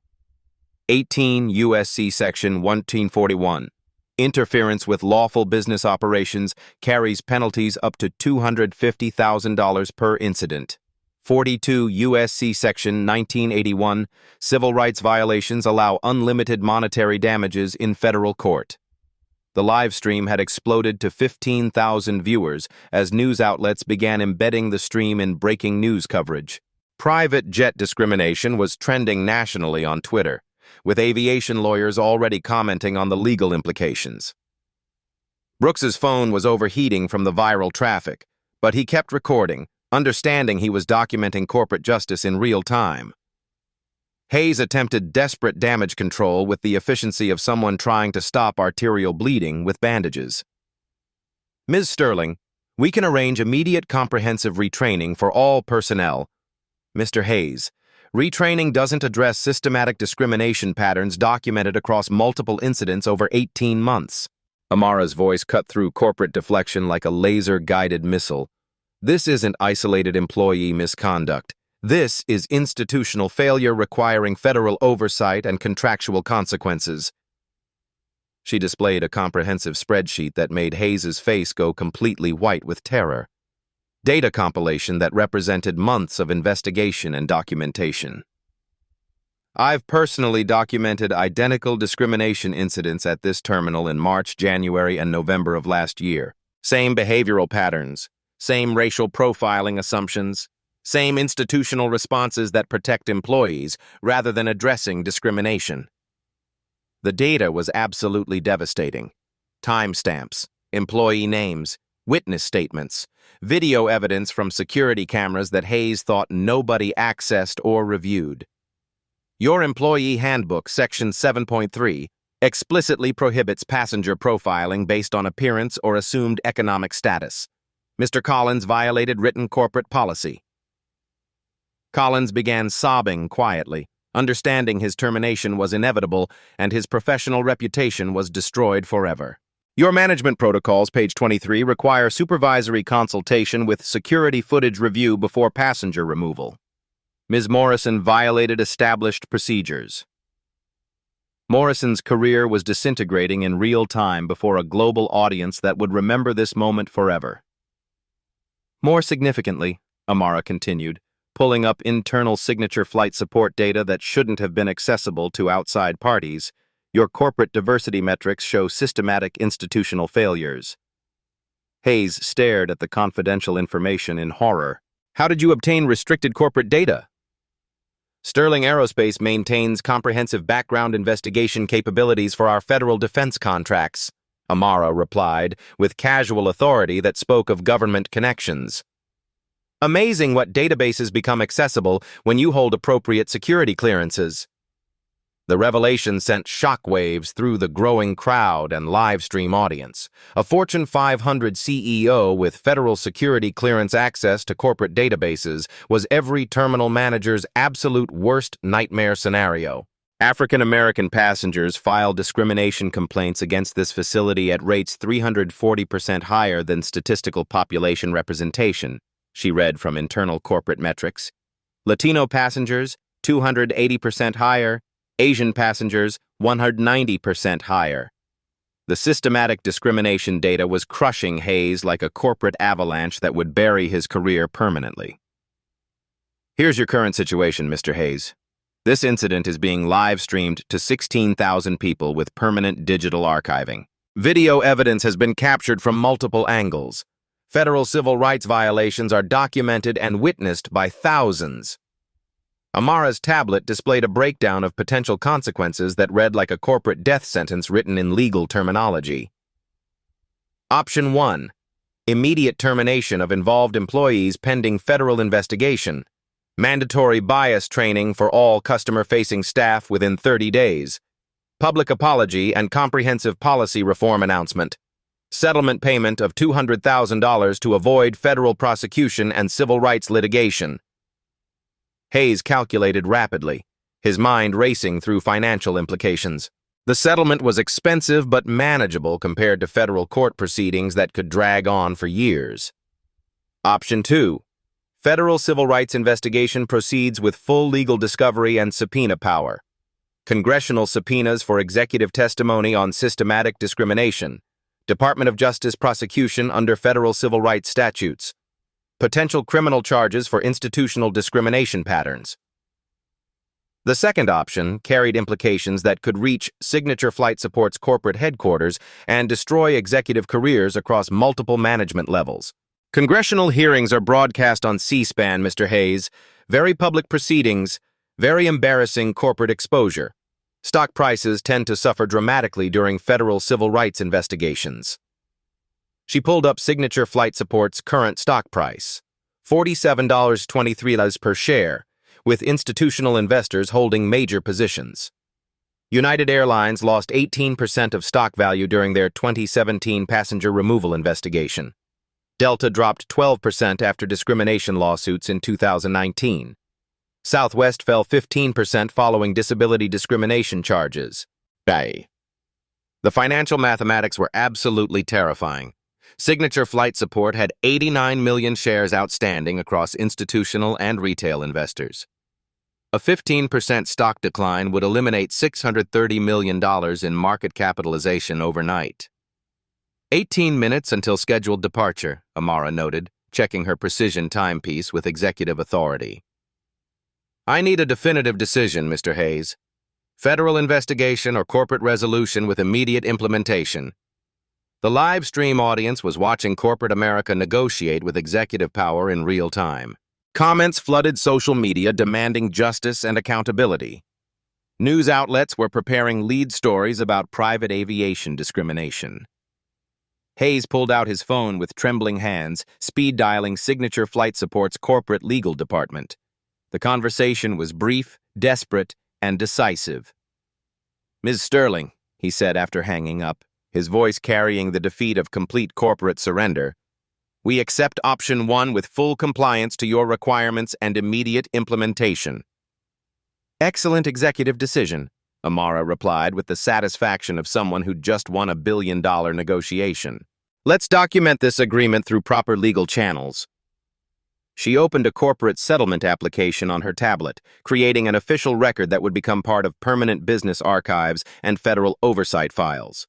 [SPEAKER 1] 18 U.S.C. Section 1441. Interference with lawful business operations carries penalties up to $250,000 per incident. 42 U.S.C. Section 1981, civil rights violations allow unlimited monetary damages in federal court. The live stream had exploded to 15,000 viewers as news outlets began embedding the stream in breaking news coverage. Private jet discrimination was trending nationally on Twitter, with aviation lawyers already commenting on the legal implications. Brooks's phone was overheating from the viral traffic, but he kept recording, understanding he was documenting corporate justice in real time. Hayes attempted desperate damage control with the efficiency of someone trying to stop arterial bleeding with bandages. Ms. Sterling, we can arrange immediate comprehensive retraining for all personnel. Mr. Hayes, retraining doesn't address systematic discrimination patterns documented across multiple incidents over 18 months. Amara's voice cut through corporate deflection like a laser-guided missile. This isn't isolated employee misconduct. This is institutional failure requiring federal oversight and contractual consequences. She displayed a comprehensive spreadsheet that made Hayes's face go completely white with terror. Data compilation that represented months of investigation and documentation. I've personally documented identical discrimination incidents at this terminal in March, January, and November of last year. Same behavioral patterns. Same racial profiling assumptions, same institutional responses that protect employees rather than addressing discrimination. The data was absolutely devastating. Timestamps, employee names, witness statements, video evidence from security cameras that Hayes thought nobody accessed or reviewed. Your Employee Handbook, Section 7.3, explicitly prohibits passenger profiling based on appearance or assumed economic status. Mr. Collins violated written corporate policy. Collins began sobbing quietly, understanding his termination was inevitable and his professional reputation was destroyed forever. Your management protocols, page 23, require supervisory consultation with security footage review before passenger removal. Ms. Morrison violated established procedures. Morrison's career was disintegrating in real time before a global audience that would remember this moment forever. More significantly, Amara continued, pulling up internal signature flight support data that shouldn't have been accessible to outside parties, your corporate diversity metrics show systematic institutional failures. Hayes stared at the confidential information in horror. How did you obtain restricted corporate data? Sterling Aerospace maintains comprehensive background investigation capabilities for our federal defense contracts, Amara replied, with casual authority that spoke of government connections. Amazing what databases become accessible when you hold appropriate security clearances. The revelation sent shockwaves through the growing crowd and live stream audience. A Fortune 500 CEO with federal security clearance access to corporate databases was every terminal manager's absolute worst nightmare scenario. African American passengers filed discrimination complaints against this facility at rates 340% higher than statistical population representation, she read from internal corporate metrics. Latino passengers, 280% higher. Asian passengers, 190% higher. The systematic discrimination data was crushing Hayes like a corporate avalanche that would bury his career permanently. Here's your current situation, Mr. Hayes. This incident is being live-streamed to 16,000 people with permanent digital archiving. Video evidence has been captured from multiple angles. Federal civil rights violations are documented and witnessed by thousands. Amara's tablet displayed a breakdown of potential consequences that read like a corporate death sentence written in legal terminology. Option 1. Immediate termination of involved employees pending federal investigation. Mandatory bias training for all customer-facing staff within 30 days. Public apology and comprehensive policy reform announcement. Settlement payment of $200,000 to avoid federal prosecution and civil rights litigation. Hayes calculated rapidly, his mind racing through financial implications. The settlement was expensive but manageable compared to federal court proceedings that could drag on for years. Option 2. Federal civil rights investigation proceeds with full legal discovery and subpoena power. Congressional subpoenas for executive testimony on systematic discrimination. Department of Justice prosecution under federal civil rights statutes. Potential criminal charges for institutional discrimination patterns. The second option carried implications that could reach Signature Flight Support's corporate headquarters and destroy executive careers across multiple management levels. Congressional hearings are broadcast on C-SPAN, Mr. Hayes. Very public proceedings, very embarrassing corporate exposure. Stock prices tend to suffer dramatically during federal civil rights investigations. She pulled up Signature Flight Support's current stock price, $47.23 per share, with institutional investors holding major positions. United Airlines lost 18% of stock value during their 2017 passenger removal investigation. Delta dropped 12% after discrimination lawsuits in 2019. Southwest fell 15% following disability discrimination charges. The financial mathematics were absolutely terrifying. Signature Flight Support had 89 million shares outstanding across institutional and retail investors. A 15% stock decline would eliminate $630 million in market capitalization overnight. 18 minutes until scheduled departure, Amara noted, checking her precision timepiece with executive authority. I need a definitive decision, Mr. Hayes. Federal investigation or corporate resolution with immediate implementation. The live stream audience was watching corporate America negotiate with executive power in real time. Comments flooded social media demanding justice and accountability. News outlets were preparing lead stories about private aviation discrimination. Hayes pulled out his phone with trembling hands, speed-dialing Signature Flight Support's corporate legal department. The conversation was brief, desperate, and decisive. Ms. Sterling, he said after hanging up, his voice carrying the defeat of complete corporate surrender, we accept option 1 with full compliance to your requirements and immediate implementation. Excellent executive decision, Amara replied with the satisfaction of someone who'd just won $1 billion negotiation. Let's document this agreement through proper legal channels. She opened a corporate settlement application on her tablet, creating an official record that would become part of permanent business archives and federal oversight files.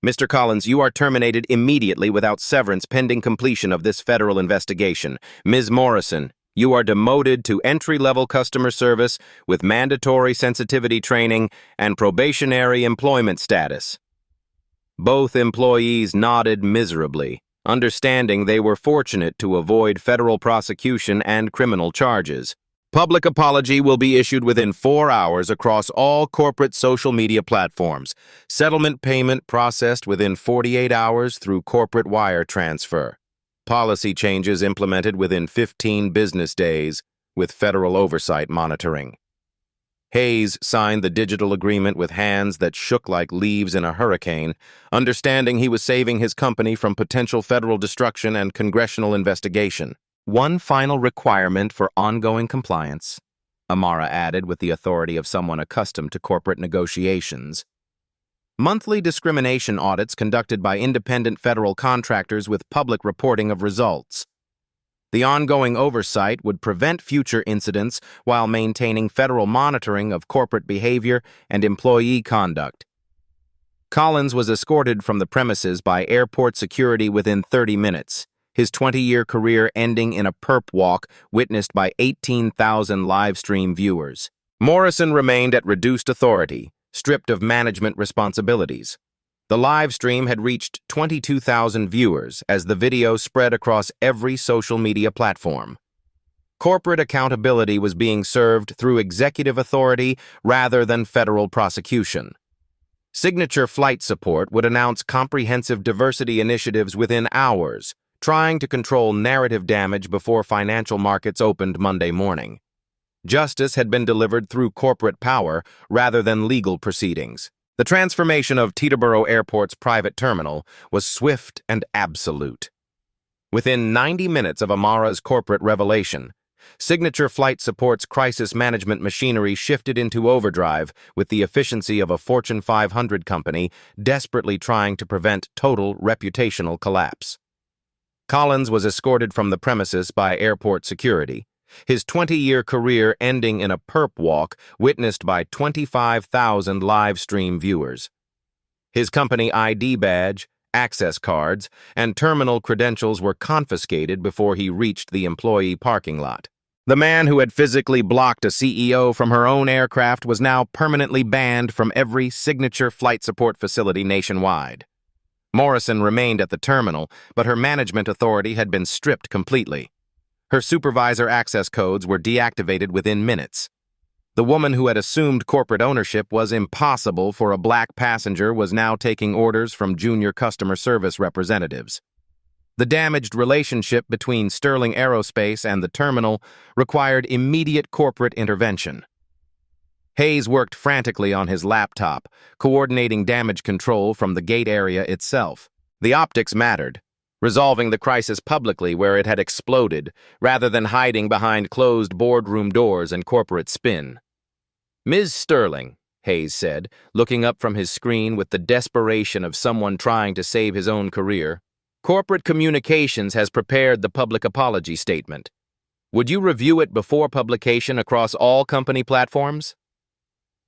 [SPEAKER 1] Mr. Collins, you are terminated immediately without severance pending completion of this federal investigation. Ms. Morrison, you are demoted to entry-level customer service with mandatory sensitivity training and probationary employment status. Both employees nodded miserably, understanding they were fortunate to avoid federal prosecution and criminal charges. Public apology will be issued within 4 hours across all corporate social media platforms. Settlement payment processed within 48 hours through corporate wire transfer. Policy changes implemented within 15 business days with federal oversight monitoring. Hayes signed the digital agreement with hands that shook like leaves in a hurricane, understanding he was saving his company from potential federal destruction and congressional investigation. One final requirement for ongoing compliance, Amara added with the authority of someone accustomed to corporate negotiations. Monthly discrimination audits conducted by independent federal contractors with public reporting of results. The ongoing oversight would prevent future incidents while maintaining federal monitoring of corporate behavior and employee conduct. Collins was escorted from the premises by airport security within 30 minutes, his 20-year career ending in a perp walk witnessed by 18,000 live stream viewers. Morrison remained at reduced authority, stripped of management responsibilities. The live stream had reached 22,000 viewers as the video spread across every social media platform. Corporate accountability was being served through executive authority rather than federal prosecution. Signature Flight Support would announce comprehensive diversity initiatives within hours, trying to control narrative damage before financial markets opened Monday morning. Justice had been delivered through corporate power rather than legal proceedings. The transformation of Teterboro Airport's private terminal was swift and absolute. Within 90 minutes of Amara's corporate revelation, Signature Flight Support's crisis management machinery shifted into overdrive with the efficiency of a Fortune 500 company desperately trying to prevent total reputational collapse. Collins was escorted from the premises by airport security, his 20-year career ending in a perp walk witnessed by 25,000 live stream viewers. His company ID badge, access cards, and terminal credentials were confiscated before he reached the employee parking lot. The man who had physically blocked a CEO from her own aircraft was now permanently banned from every Signature Flight Support facility nationwide. Morrison remained at the terminal, but her management authority had been stripped completely. Her supervisor access codes were deactivated within minutes. The woman who had assumed corporate ownership was impossible for a black passenger was now taking orders from junior customer service representatives. The damaged relationship between Sterling Aerospace and the terminal required immediate corporate intervention. Hayes worked frantically on his laptop, coordinating damage control from the gate area itself. The optics mattered, resolving the crisis publicly where it had exploded, rather than hiding behind closed boardroom doors and corporate spin. "Ms. Sterling," Hayes said, looking up from his screen with the desperation of someone trying to save his own career, "Corporate Communications has prepared the public apology statement. Would you review it before publication across all company platforms?"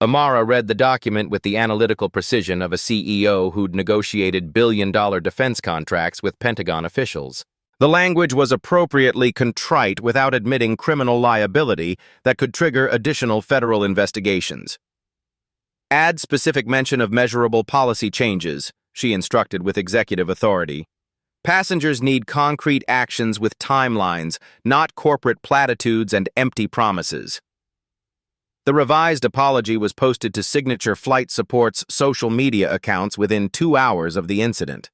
[SPEAKER 1] Amara read the document with the analytical precision of a CEO who'd negotiated billion-dollar defense contracts with Pentagon officials. The language was appropriately contrite without admitting criminal liability that could trigger additional federal investigations. "Add specific mention of measurable policy changes," she instructed with executive authority. "Passengers need concrete actions with timelines, not corporate platitudes and empty promises." The revised apology was posted to Signature Flight Support's social media accounts within 2 hours of the incident.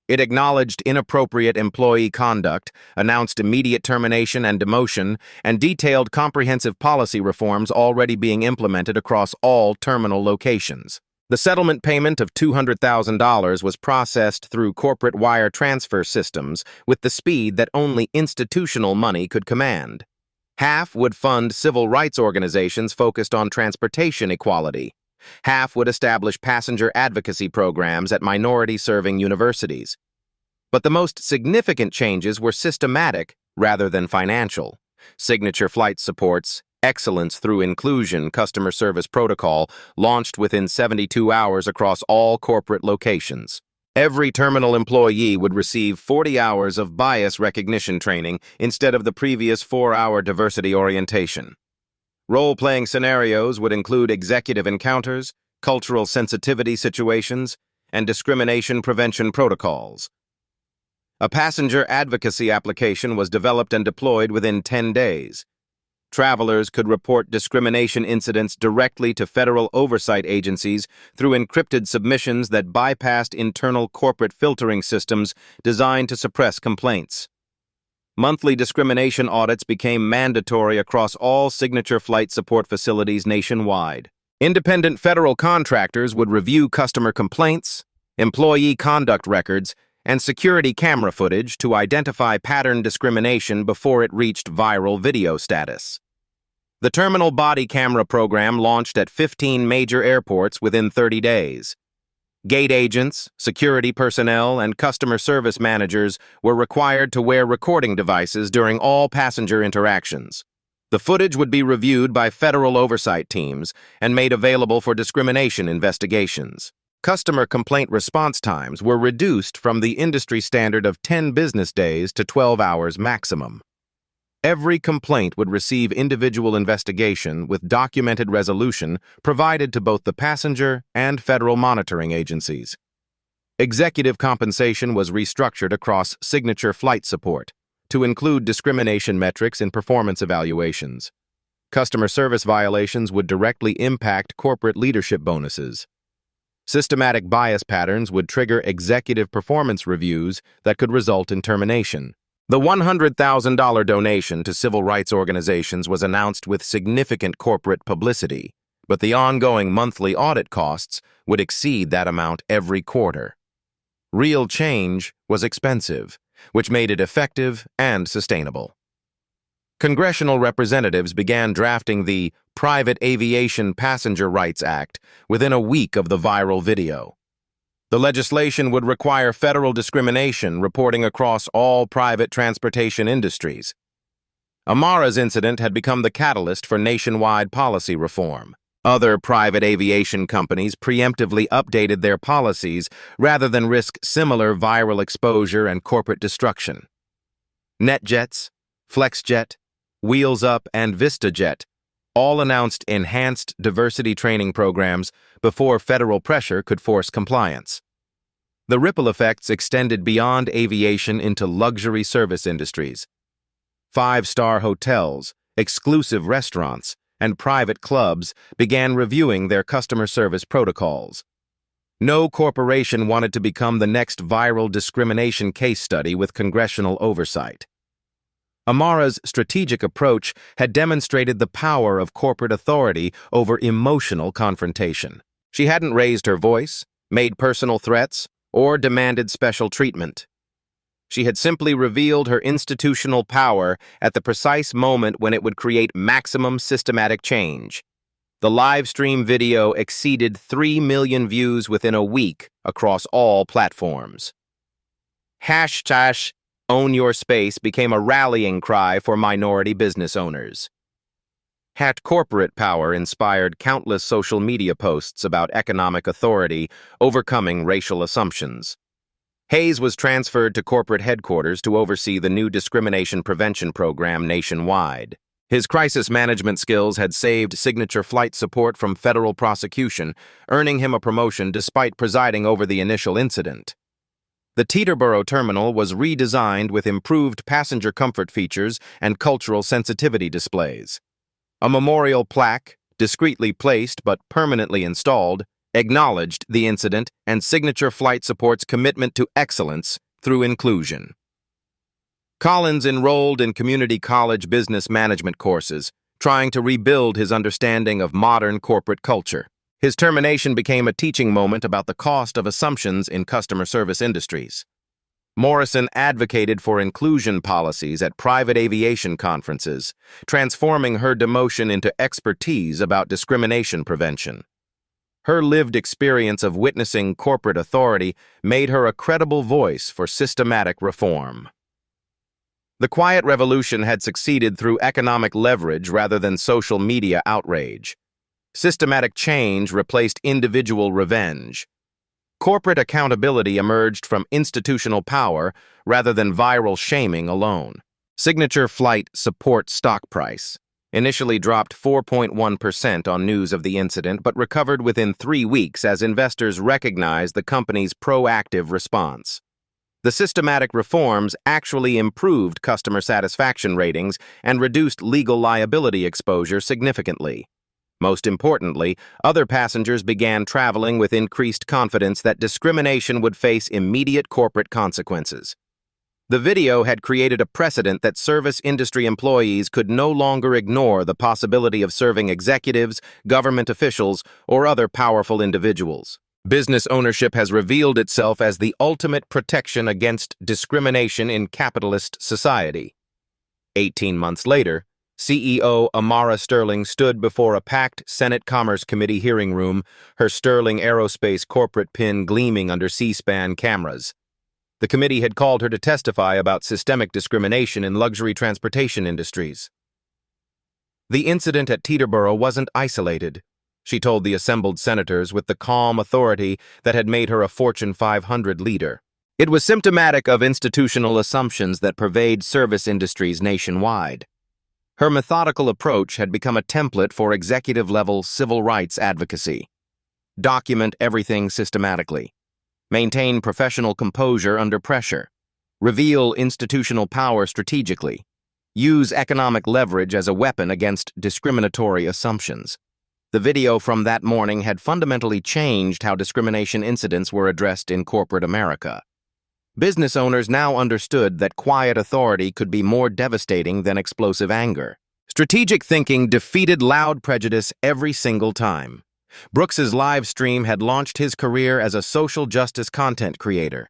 [SPEAKER 1] It acknowledged inappropriate employee conduct, announced immediate termination and demotion, and detailed comprehensive policy reforms already being implemented across all terminal locations. The settlement payment of $200,000 was processed through corporate wire transfer systems with the speed that only institutional money could command. Half would fund civil rights organizations focused on transportation equality. Half would establish passenger advocacy programs at minority-serving universities. But the most significant changes were systematic rather than financial. Signature Flight Support's Excellence Through Inclusion customer service protocol launched within 72 hours across all corporate locations. Every terminal employee would receive 40 hours of bias recognition training instead of the previous 4-hour diversity orientation. Role-playing scenarios would include executive encounters, cultural sensitivity situations, and discrimination prevention protocols. A passenger advocacy application was developed and deployed within 10 days. Travelers could report discrimination incidents directly to federal oversight agencies through encrypted submissions that bypassed internal corporate filtering systems designed to suppress complaints. Monthly discrimination audits became mandatory across all signature flight support facilities nationwide. Independent federal contractors would review customer complaints, employee conduct records, and security camera footage to identify pattern discrimination before it reached viral video status. The terminal body camera program launched at 15 major airports within 30 days. Gate agents, security personnel, and customer service managers were required to wear recording devices during all passenger interactions. The footage would be reviewed by federal oversight teams and made available for discrimination investigations. Customer complaint response times were reduced from the industry standard of 10 business days to 12 hours maximum. Every complaint would receive individual investigation with documented resolution provided to both the passenger and federal monitoring agencies. Executive compensation was restructured across signature flight support to include discrimination metrics in performance evaluations. Customer service violations would directly impact corporate leadership bonuses. Systematic bias patterns would trigger executive performance reviews that could result in termination. The $100,000 donation to civil rights organizations was announced with significant corporate publicity, but the ongoing monthly audit costs would exceed that amount every quarter. Real change was expensive, which made it effective and sustainable. Congressional representatives began drafting the Private Aviation Passenger Rights Act within a week of the viral video. The legislation would require federal discrimination reporting across all private transportation industries. Amara's incident had become the catalyst for nationwide policy reform. Other private aviation companies preemptively updated their policies rather than risk similar viral exposure and corporate destruction. NetJets, FlexJet, Wheels Up, and VistaJet all announced enhanced diversity training programs before federal pressure could force compliance. The ripple effects extended beyond aviation into luxury service industries. Five-star hotels, exclusive restaurants, and private clubs began reviewing their customer service protocols. No corporation wanted to become the next viral discrimination case study with congressional oversight. Amara's strategic approach had demonstrated the power of corporate authority over emotional confrontation. She hadn't raised her voice, made personal threats, or demanded special treatment. She had simply revealed her institutional power at the precise moment when it would create maximum systematic change. The live stream video exceeded 3 million views within a week across all platforms. Hashtag Own Your Space became a rallying cry for minority business owners. Corporate power inspired countless social media posts about economic authority overcoming racial assumptions. Hayes was transferred to corporate headquarters to oversee the new discrimination prevention program nationwide. His crisis management skills had saved signature flight support from federal prosecution, earning him a promotion despite presiding over the initial incident. The Teterboro terminal was redesigned with improved passenger comfort features and cultural sensitivity displays. A memorial plaque, discreetly placed but permanently installed, acknowledged the incident and signature flight support's commitment to excellence through inclusion. Collins enrolled in community college business management courses, trying to rebuild his understanding of modern corporate culture. His termination became a teaching moment about the cost of assumptions in customer service industries. Morrison advocated for inclusion policies at private aviation conferences, transforming her demotion into expertise about discrimination prevention. Her lived experience of witnessing corporate authority made her a credible voice for systematic reform. The quiet revolution had succeeded through economic leverage rather than social media outrage. Systematic change replaced individual revenge. Corporate accountability emerged from institutional power rather than viral shaming alone. Signature flight support stock price initially dropped 4.1% on news of the incident but recovered within 3 weeks as investors recognized the company's proactive response. The systematic reforms actually improved customer satisfaction ratings and reduced legal liability exposure significantly. Most importantly, other passengers began traveling with increased confidence that discrimination would face immediate corporate consequences. The video had created a precedent that service industry employees could no longer ignore the possibility of serving executives, government officials, or other powerful individuals. Business ownership has revealed itself as the ultimate protection against discrimination in capitalist society. 18 months later, CEO Amara Sterling stood before a packed Senate Commerce Committee hearing room, her Sterling Aerospace corporate pin gleaming under C-SPAN cameras. The committee had called her to testify about systemic discrimination in luxury transportation industries. The incident at Teterboro wasn't isolated, she told the assembled senators with the calm authority that had made her a Fortune 500 leader. It was symptomatic of institutional assumptions that pervade service industries nationwide. Her methodical approach had become a template for executive-level civil rights advocacy. Document everything systematically. Maintain professional composure under pressure. Reveal institutional power strategically. Use economic leverage as a weapon against discriminatory assumptions. The video from that morning had fundamentally changed how discrimination incidents were addressed in corporate America. Business owners now understood that quiet authority could be more devastating than explosive anger. Strategic thinking defeated loud prejudice every single time. Brooks's live stream had launched his career as a social justice content creator.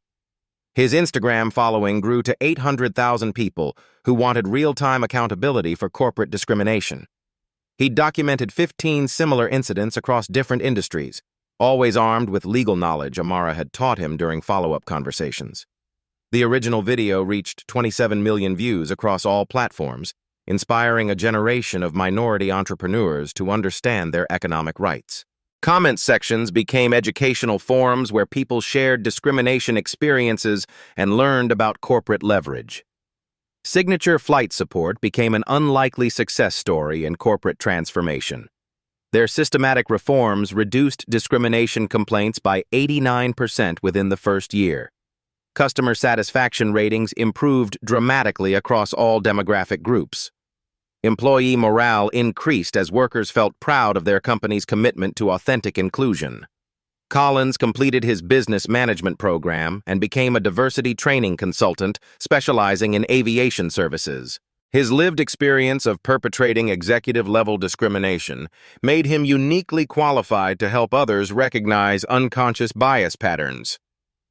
[SPEAKER 1] His Instagram following grew to 800,000 people who wanted real-time accountability for corporate discrimination. He documented 15 similar incidents across different industries, always armed with legal knowledge Amara had taught him during follow-up conversations. The original video reached 27 million views across all platforms, inspiring a generation of minority entrepreneurs to understand their economic rights. Comment sections became educational forums where people shared discrimination experiences and learned about corporate leverage. Signature Flight Support became an unlikely success story in corporate transformation. Their systematic reforms reduced discrimination complaints by 89% within the first year. Customer satisfaction ratings improved dramatically across all demographic groups. Employee morale increased as workers felt proud of their company's commitment to authentic inclusion. Collins completed his business management program and became a diversity training consultant specializing in aviation services. His lived experience of perpetrating executive-level discrimination made him uniquely qualified to help others recognize unconscious bias patterns.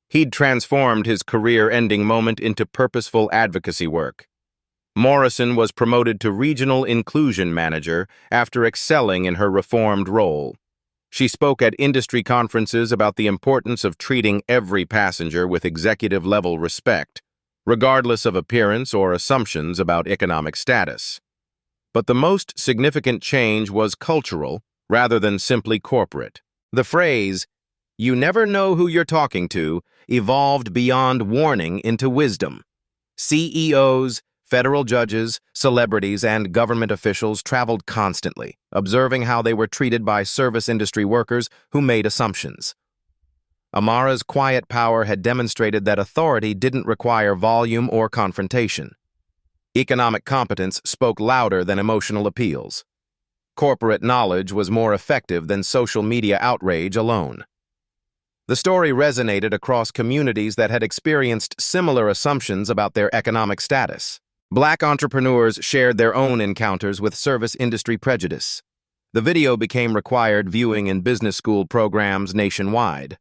[SPEAKER 1] He'd transformed his career-ending moment into purposeful advocacy work. Morrison was promoted to Regional Inclusion Manager after excelling in her reformed role. She spoke at industry conferences about the importance of treating every passenger with executive-level respect, regardless of appearance or assumptions about economic status. But the most significant change was cultural rather than simply corporate. The phrase, "You never know who you're talking to," evolved beyond warning into wisdom. CEOs, federal judges, celebrities, and government officials traveled constantly, observing how they were treated by service industry workers who made assumptions. Amara's quiet power had demonstrated that authority didn't require volume or confrontation. Economic competence spoke louder than emotional appeals. Corporate knowledge was more effective than social media outrage alone. The story resonated across communities that had experienced similar assumptions about their economic status. Black entrepreneurs shared their own encounters with service industry prejudice. The video became required viewing in business school programs nationwide.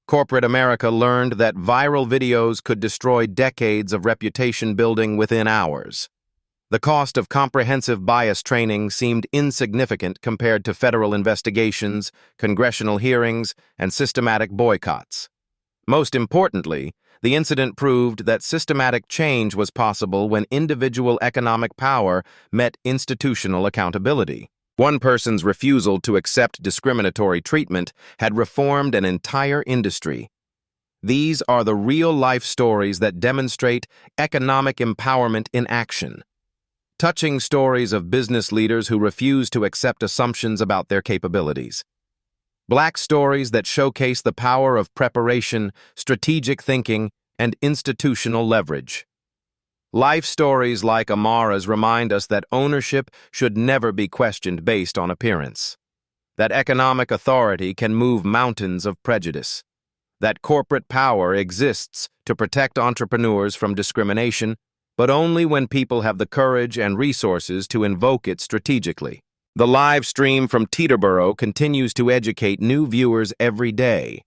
[SPEAKER 1] Corporate America learned that viral videos could destroy decades of reputation building within hours. The cost of comprehensive bias training seemed insignificant compared to federal investigations, congressional hearings, and systematic boycotts. Most importantly, the incident proved that systematic change was possible when individual economic power met institutional accountability. One person's refusal to accept discriminatory treatment had reformed an entire industry. These are the real-life stories that demonstrate economic empowerment in action. Touching stories of business leaders who refuse to accept assumptions about their capabilities. Black stories that showcase the power of preparation, strategic thinking, and institutional leverage. Life stories like Amara's remind us that ownership should never be questioned based on appearance. That economic authority can move mountains of prejudice. that corporate power exists to protect entrepreneurs from discrimination, but only when people have the courage and resources to invoke it strategically. The live stream from Teterboro continues to educate new viewers every day.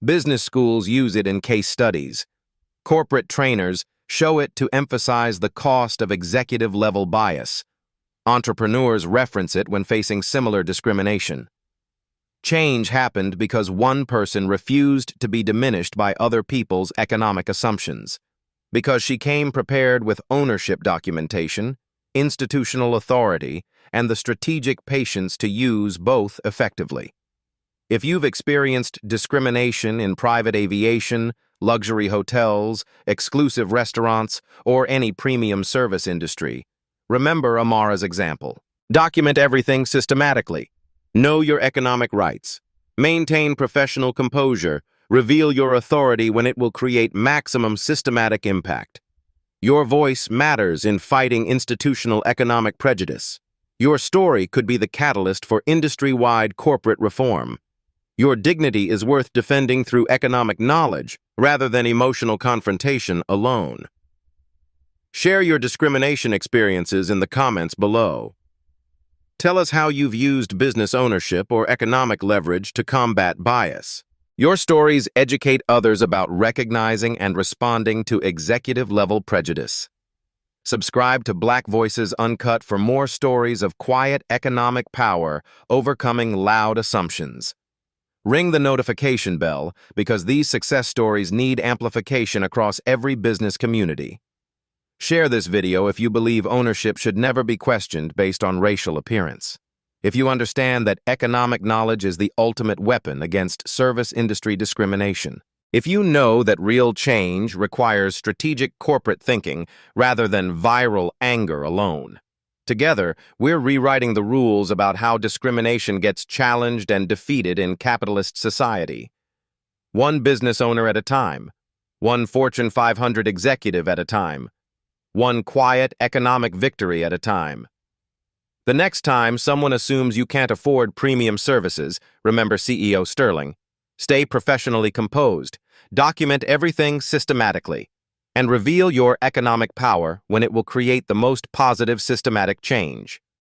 [SPEAKER 1] Business schools use it in case studies. Corporate trainers show it to emphasize the cost of executive-level bias. Entrepreneurs reference it when facing similar discrimination. Change happened because one person refused to be diminished by other people's economic assumptions. Because she came prepared with ownership documentation, institutional authority, and the strategic patience to use both effectively. If you've experienced discrimination in private aviation, luxury hotels, exclusive restaurants, or any premium service industry, remember Amara's example. Document everything systematically. Know your economic rights. Maintain professional composure. Reveal your authority when it will create maximum systematic impact. Your voice matters in fighting institutional economic prejudice. Your story could be the catalyst for industry-wide corporate reform. Your dignity is worth defending through economic knowledge rather than emotional confrontation alone. Share your discrimination experiences in the comments below. Tell us how you've used business ownership or economic leverage to combat bias. Your stories educate others about recognizing and responding to executive-level prejudice. Subscribe to Black Voices Uncut for more stories of quiet economic power overcoming loud assumptions. Ring the notification bell because these success stories need amplification across every business community. Share this video if you believe ownership should never be questioned based on racial appearance. If you understand that economic knowledge is the ultimate weapon against service industry discrimination. If you know that real change requires strategic corporate thinking rather than viral anger alone. Together, we're rewriting the rules about how discrimination gets challenged and defeated in capitalist society. One business owner at a time. One Fortune 500 executive at a time. One quiet economic victory at a time. The next time someone assumes you can't afford premium services, remember CEO Sterling. Stay professionally composed, document everything systematically, and reveal your economic power when it will create the most positive systematic change.